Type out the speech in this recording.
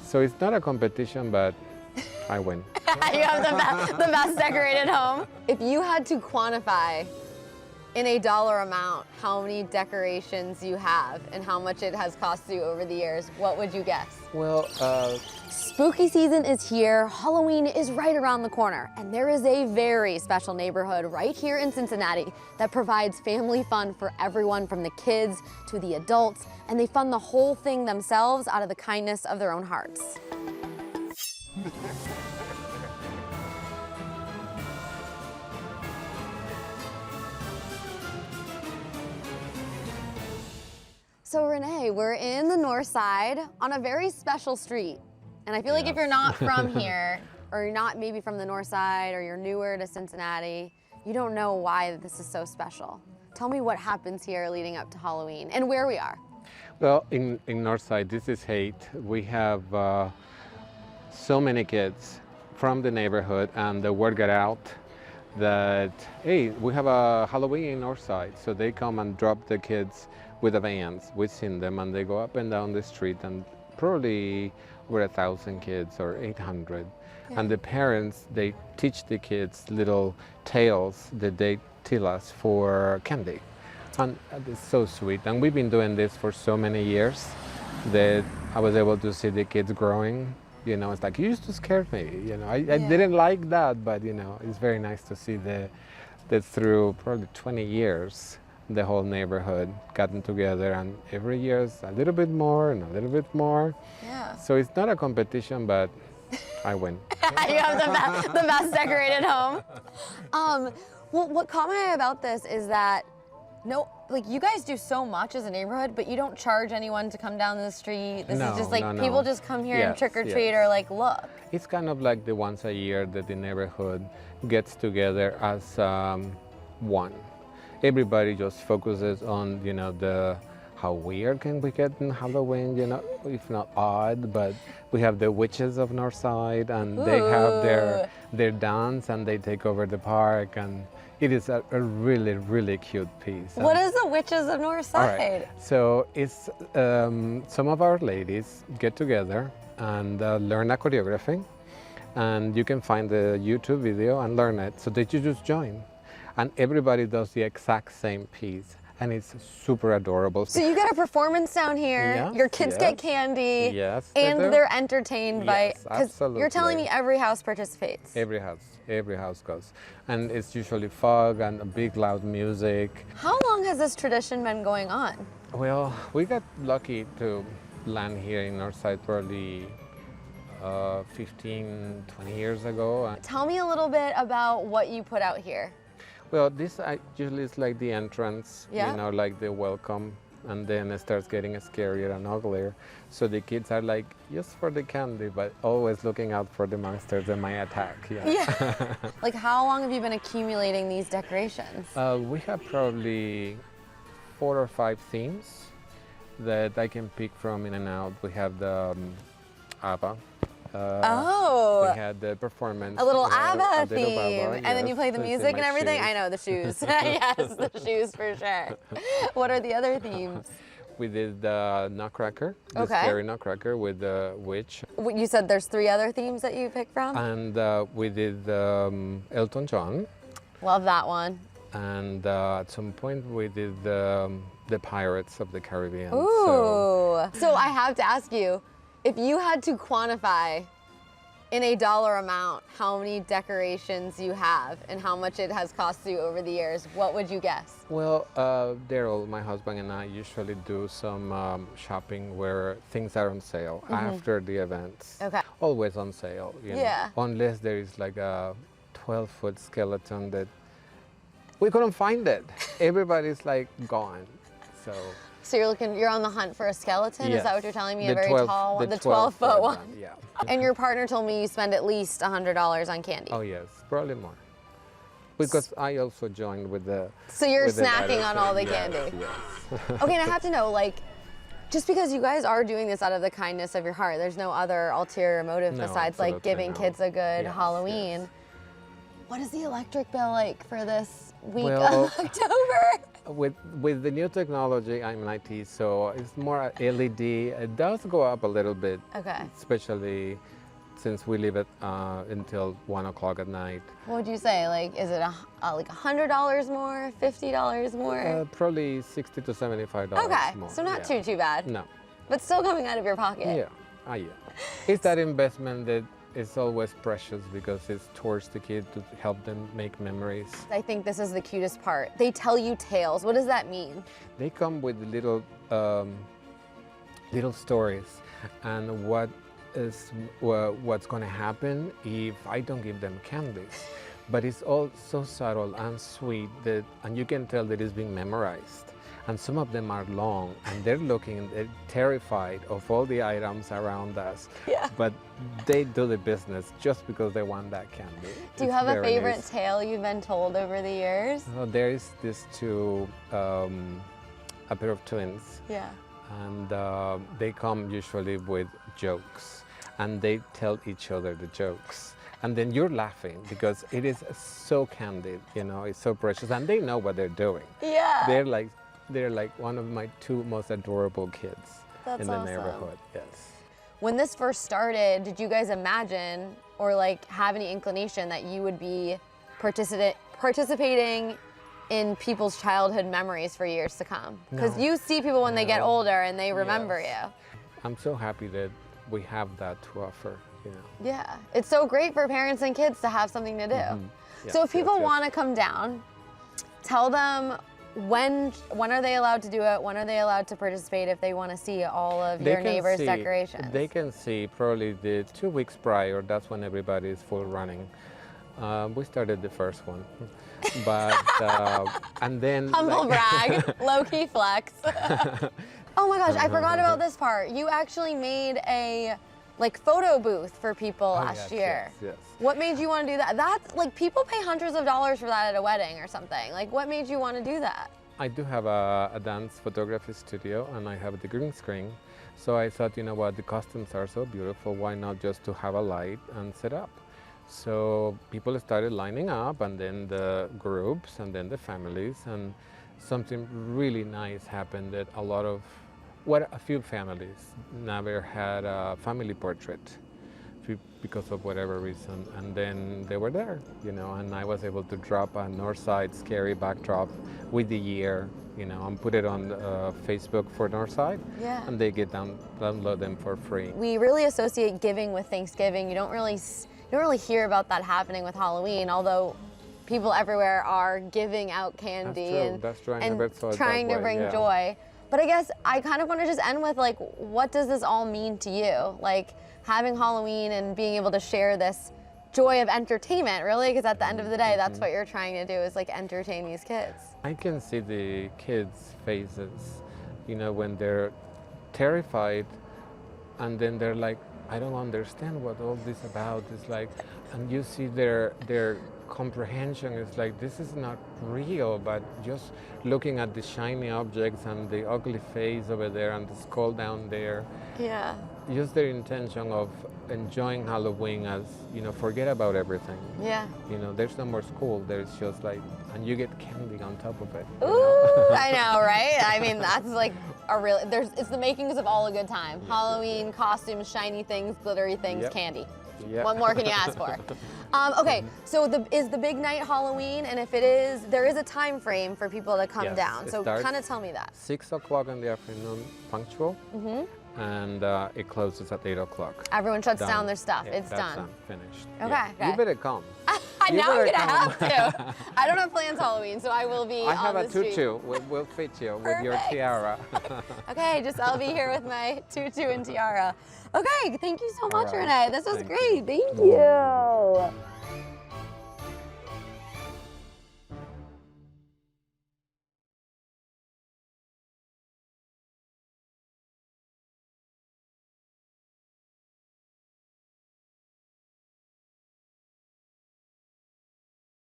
So it's not a competition, but I win. You have the best decorated home. If you had to quantify in a dollar amount how many decorations you have and how much it has cost you over the years, what would you guess? Well, Spooky season is here, Halloween is right around the corner, and there is a very special neighborhood right here in Cincinnati that provides family fun for everyone from the kids to the adults, and they fund the whole thing themselves out of the kindness of their own hearts. So Renee, we're in the Northside on a very special street. And I feel like if you're not from here, or you're not maybe from the Northside, or you're newer to Cincinnati, you don't know why this is so special. Tell me what happens here leading up to Halloween and where we are. well, in Northside, this is hate. We have so many kids from the neighborhood, and the word got out that, hey, we have a Halloween in Northside. So they come and drop the kids with the vans. We've seen them, and they go up and down the street, and probably over 1,000 kids or 800. Yeah. And the parents, they teach the kids little tales that they tell us for candy. And it's so sweet. And we've been doing this for so many years that I was able to see the kids growing. You know, it's like, you used to scare me. You know, I didn't like that, but you know, it's very nice to see that through probably 20 years, the whole neighborhood gotten together, and every year is a little bit more and a little bit more. Yeah. So it's not a competition, but I win. You have the best decorated home. Well, what caught my eye about this is that you guys do so much as a neighborhood, but you don't charge anyone to come down the street. This is just like people just come here and trick or treat or like look. It's kind of like the once a year that the neighborhood gets together as one. Everybody just focuses on, you know, how weird can we get in Halloween, you know, if not odd, but we have the witches of Northside, and they have their dance, and they take over the park, and it is a really, really cute piece. What is the witches of Northside? All right. So it's some of our ladies get together and learn a choreography, and you can find the YouTube video and learn it, so that you just join. And everybody does the exact same piece, and it's super adorable. So you get a performance down here, Yes, your kids get candy, and they're entertained by, because you're telling me every house participates. Every house goes. And it's usually fog and a big loud music. How long has this tradition been going on? Well, we got lucky to land here in Northside probably 15, 20 years ago. Tell me a little bit about what you put out here. Well, this usually is like the entrance, you know, like the welcome, and then it starts getting scarier and uglier. So the kids are like, just for the candy, but always looking out for the monsters that might attack. Yeah. Like, how long have you been accumulating these decorations? We have probably 4 or 5 themes that I can pick from in and out. We have the ABBA. We had the performance. A little ABBA theme. ABBA, and then you play the music and everything? Shoes. I know, the shoes. Yes, the shoes for sure. What are the other themes? We did the Nutcracker, the scary Nutcracker with the witch. You said there's 3 other themes that you picked from? And we did Elton John. Love that one. And at some point we did the Pirates of the Caribbean. Ooh. So I have to ask you, if you had to quantify in a dollar amount how many decorations you have and how much it has cost you over the years, what would you guess? Well, Daryl, my husband, and I usually do some shopping where things are on sale after the events. Okay. Always on sale, you know, unless there is like a 12-foot skeleton that we couldn't find it. Everybody's like gone, so. So you're on the hunt for a skeleton? Yes. Is that what you're telling me? The A very tall one? The 12-foot one? Yeah. And your partner told me you spend at least $100 on candy. Oh yes, probably more. Because I also joined with the... So you're snacking on all the candy? Yes. Okay, and I have to know, like, just because you guys are doing this out of the kindness of your heart, there's no other ulterior motive besides like giving kids a good Halloween. What is the electric bill like for this week of October? with the new technology, I'm in IT, so it's more LED. It does go up a little bit, Okay. especially since we leave it until 1 o'clock at night. What would you say? Like, is it like $100 more, $50 more? Probably $60 to $75 Okay, more. so not yeah. too bad. No. But still coming out of your pocket. Yeah. Yeah. It's that investment that is always precious because it's towards the kid to help them make memories. I think this is the cutest part. They tell you tales. What does that mean? They come with little little stories, and what's going to happen if I don't give them candies. But it's all so subtle and sweet and you can tell that it's being memorized. And some of them are long, and they're terrified of all the items around us. Yeah. But they do the business just because they want that candy. Do you have a favorite tale you've been told over the years? There is this a pair of twins. Yeah. And they come usually with jokes, and they tell each other the jokes. And then you're laughing because it is so candid, it's so precious, and they know what they're doing. Yeah. They're like one of my two most adorable kids in the awesome. neighborhood. Yes. When this first started, did you guys imagine or like have any inclination that you would be participating in people's childhood memories for years to come? Because you see people when they get older and they remember you. I'm so happy that we have that to offer. Yeah, it's so great for parents and kids to have something to do. Mm-hmm. So if people want to come down, tell them when are they allowed to do it? When are they allowed to participate if they want to see all of your neighbors' decorations? They can see probably the 2 weeks prior. That's when everybody is full running. We started the first one, but and then humble brag, low-key flex. Oh my gosh, I forgot about this part. You actually made a photo booth for people last year. Yes. What made you want to do that? That's people pay hundreds of dollars for that at a wedding or something. What made you want to do that? I do have a dance photography studio, and I have the green screen. So I thought, the costumes are so beautiful. Why not just to have a light and set up? So people started lining up, and then the groups, and then the families, and something really nice happened that a few families never had a family portrait because of whatever reason, and then they were there, and I was able to drop a Northside scary backdrop with the year, and put it on Facebook for Northside, and they get download them for free. We really associate giving with Thanksgiving. You don't really hear about that happening with Halloween, although people everywhere are giving out candy and trying to bring joy. But I guess I kind of want to just end with what does this all mean to you? Having Halloween and being able to share this joy of entertainment, really, because at the end of the day, that's what you're trying to do is entertain these kids. I can see the kids' faces, when they're terrified, and then they're like, I don't understand what all this about is and you see their comprehension is this is not real, but just looking at the shiny objects and the ugly face over there and the skull down there. Yeah. Just their intention of enjoying Halloween as, forget about everything. Yeah. There's no more school. There's just and you get candy on top of it. Ooh, I know, right? I mean, that's it's the makings of all a good time. Yeah. Halloween, costumes, shiny things, glittery things, candy. Yeah. What more can you ask for? Okay, so is the big night Halloween? And if it is, there is a time frame for people to come down. So kind of tell me that. 6 o'clock in the afternoon, punctual. And it closes at 8 o'clock. Everyone shuts down their stuff. Yeah, it's done. Finished. Okay. You better come. Now I'm gonna have to. I don't have plans Halloween, so I will be on the street. I have a tutu. We'll fit you with your tiara. Okay, I'll be here with my tutu and tiara. Okay, thank you so much, Renee. This was great. Thank you.